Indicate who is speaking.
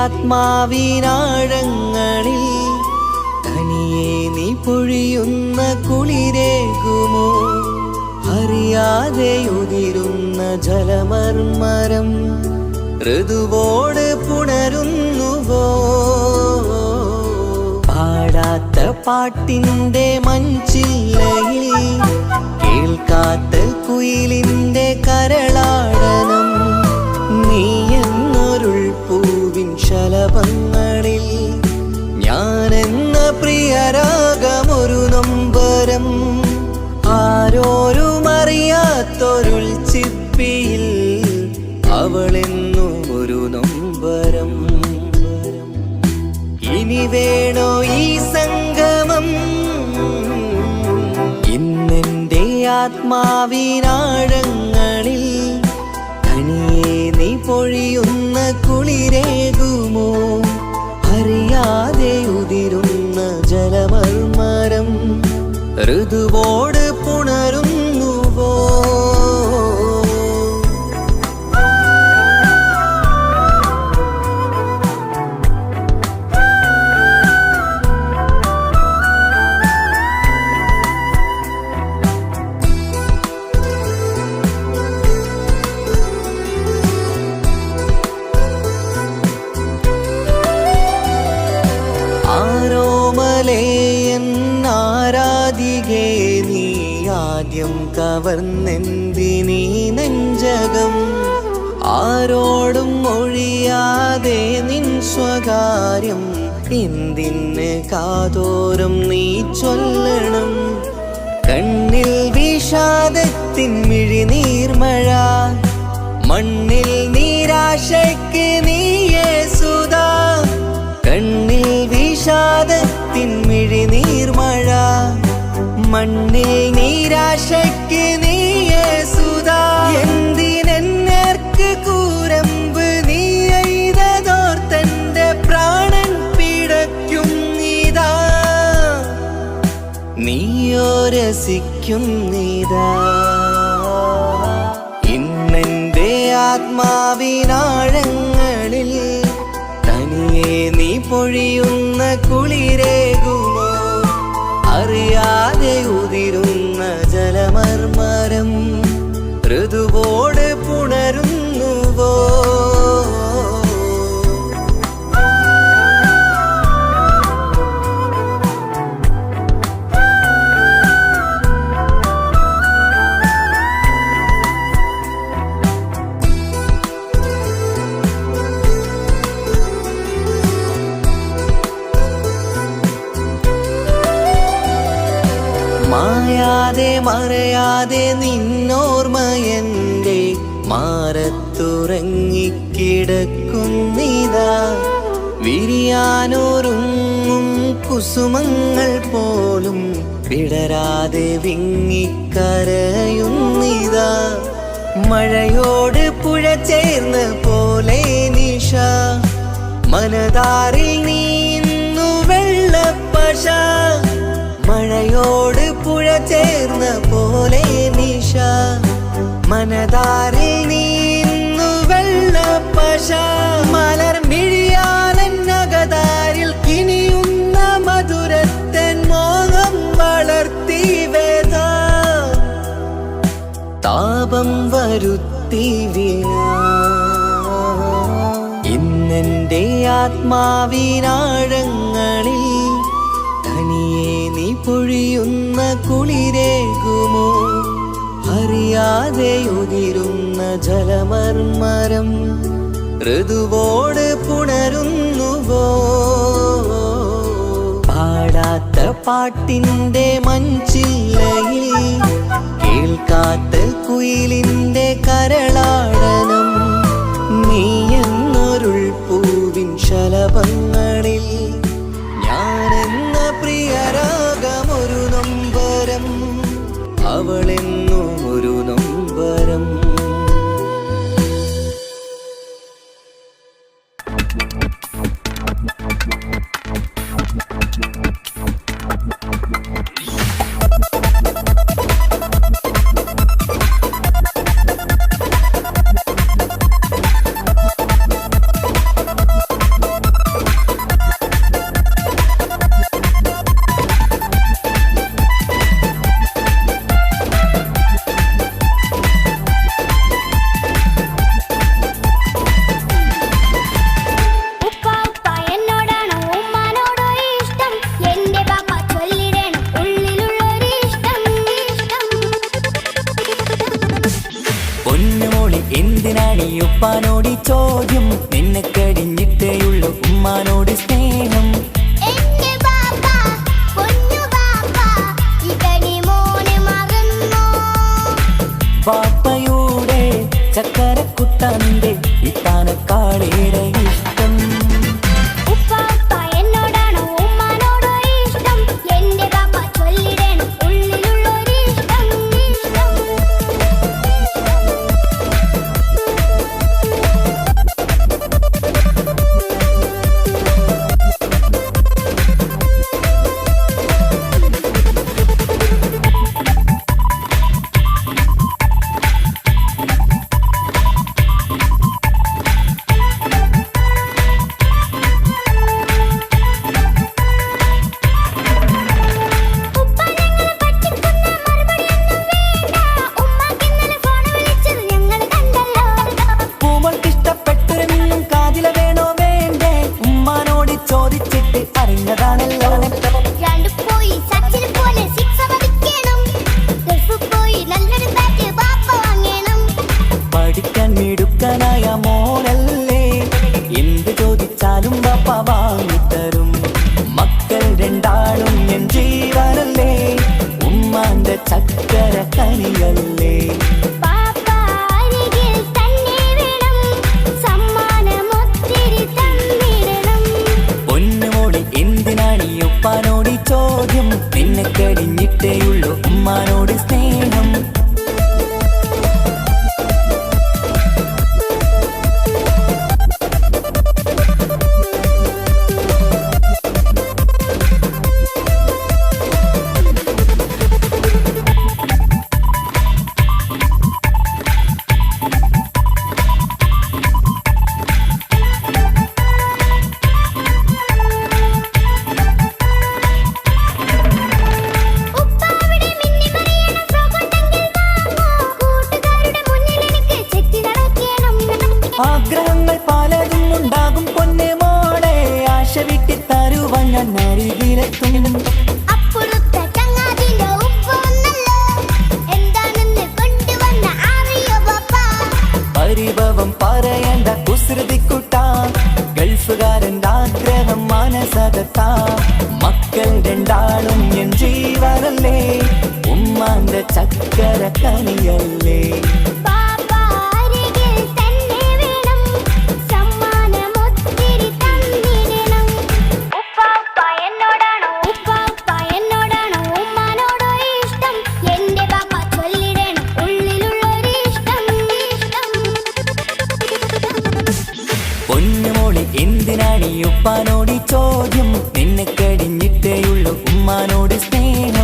Speaker 1: ആത്മാവിനാഴങ്ങളിൽ തനിയെ നീ പൊഴിയുന്ന കുളിരേകുമോ? അറിയാതെ ഉതിരുന്ന ജലമർമരം ഋതുവോട് പുണരുന്നുവോ? പാടാത്ത പാട്ടിൻ്റെ മഞ്ചില്ലയിൽ കേൾക്കാത്ത കുയിലിൻ്റെ കരളാടനം നീ എന്നൊരുൾ പൂവിൻ ശലഭങ്ങളിൽ ഞാനെന്ന പ്രിയരാഗമൊരു നൊമ്പരം ആരോരും അറിയാത്തൊരുൾ ചിപ്പിയിൽ അവളെന്നും ഒരു നൊമ്പരം. ഇനി വേണോ ഈ സംഗമം? ഇന്നെൻ്റെ ആത്മാവിനാഴങ്ങളിൽ തനിയെ നീ പൊഴിയുന്ന കുളിരേകുമോ? അറിയാതെ ഉതിരുന്ന ജലമർമരം ഋതുവോട് പുണരുന്നുവോ? ആരാധികേ നീ ആദ്യം കവർന്നെന്തിനീ നെഞ്ചകം? ആരോടും ഒഴിയാതെ നിൻ സ്വകാര്യം എന്തിന് കാതോരം നീ ചൊല്ലണം? കണ്ണിൽ വിഷാദത്തിൻ മിഴിനീർമഴ മണ്ണിൽ നിരാശയ്ക്ക് നീയേ സുധാ. കണ്ണിൽ വിഷാദത്തിൻ മിഴിനീർമഴ മണ്ണിൽ നിരാശയ്ക്ക് നീയേ സുധാ. എന്തിനെന്നേർക്ക് കൂരമ്പ് നീ എയ്തതോർത്തന്റെ പ്രാണൻ പിടയ്ക്കും നീതാ. നീയോ രസിക്കും നീതാ. ഇന്നെന്റെ ആത്മാവിനാഴങ്ങളിൽ തനിയെ നീ പൊഴിയുന്ന കുളിരേകുമോ? അറിയാതെ ഉതിരുന്ന ജലമർമരം ഋതുവോട് പുണരുന്നുവോ? മായാതെ മറയാതെ നിന്നോർമ്മയെന്റെ മാറത്തുറങ്ങിക്കിടക്കുന്നിതാ. വിരിയാനൊരുങ്ങും കുസുമങ്ങൾ പോലും വിടരാതെ വിങ്ങിക്കരയുന്നിതാ. മഴയോട് പുഴ ചേർന്ന പോലെ നിശ മനതാറിൽ നീന്നു വെള്ളപ്പശ. മഴയോട് പുഴ ചേർന്ന പോലെ നിശ മനതാറിൽ നീന്നു വെള്ളപ്പശ. മലർ മിഴിയാലന്നകതാരിൽ കിനിയുന്ന മധുരത്തൻ മോഹം വളർത്തി വേദ താപം വരുത്തി വീണ. ഇന്നെന്റെ ആത്മാവിനാഴങ്ങളിൽ തനിയെ നീ പൊഴിയുന്ന കുളിരേകുമോ? അറിയാതെ ഉതിരുന്ന ജലമർമരം ഋതുവോട് പുണരുന്നുവോ? പാടാത്ത പാട്ടിൻ്റെ മഞ്ചില്ലയിൽ കേൾക്കാത്ത കുയിലിൻ്റെ കരളാടനം നീ എന്നൊരുൾ പൂവിൻ ശലഭങ്ങളിൽ ഞാനെന്ന പ്രിയരാഗമൊരു നൊമ്പരം അവളെന്നും ഒരു നൊമ്പരം. ഉമ്മാനോട് സ്നേഹം. വാപ്പയുടെ ചക്കരക്കുട്ടന്റെ ഇത്താനക്കാളേറെ ഇഷ്ടം. പഠിക്കാൻ മിടുക്കനായ മോനല്ലേ, എന്ത് ചോദിച്ചാലും ബാപ്പ വാങ്ങിത്തരും. മക്കൾ രണ്ടാളും എൻ ജീവനല്ലേ, ഉമ്മാന്റെ ചക്കര കനിയല്ലേ. പൊന്നുമോളി എന്തിനാണ് ഈ ഉപ്പാനോട് ചോദ്യം, നിന്നെ കഴിഞ്ഞിട്ടേയുള്ളൂ ഉമ്മാനോട് സ്നേഹം. ആഗ്രഹങ്ങൾ പലതും ഉണ്ടാകും പൊന്നെ മോളെ, ആശ വിട്ടി തരുവാൻ ഞാൻ അരികിലെത്തും. പരിഭവം പറയണ്ട കുസൃതിക്കുട്ട, ഗൾഫുകാരൻ്റെ ആഗ്രഹം മനസ്സകത്ത. മക്കൾ രണ്ടാളും എൻ ജീവനല്ലേ, ഉമ്മാന്റെ ചക്കര കനിയല്ലേ. പൊന്നുമോളി എന്തിനാണ് ഈ ഉപ്പാനോട് ചോദ്യം, നിന്നെ കഴിഞ്ഞിട്ടേയുള്ളൂ ഉമ്മാനോട് സ്നേഹം.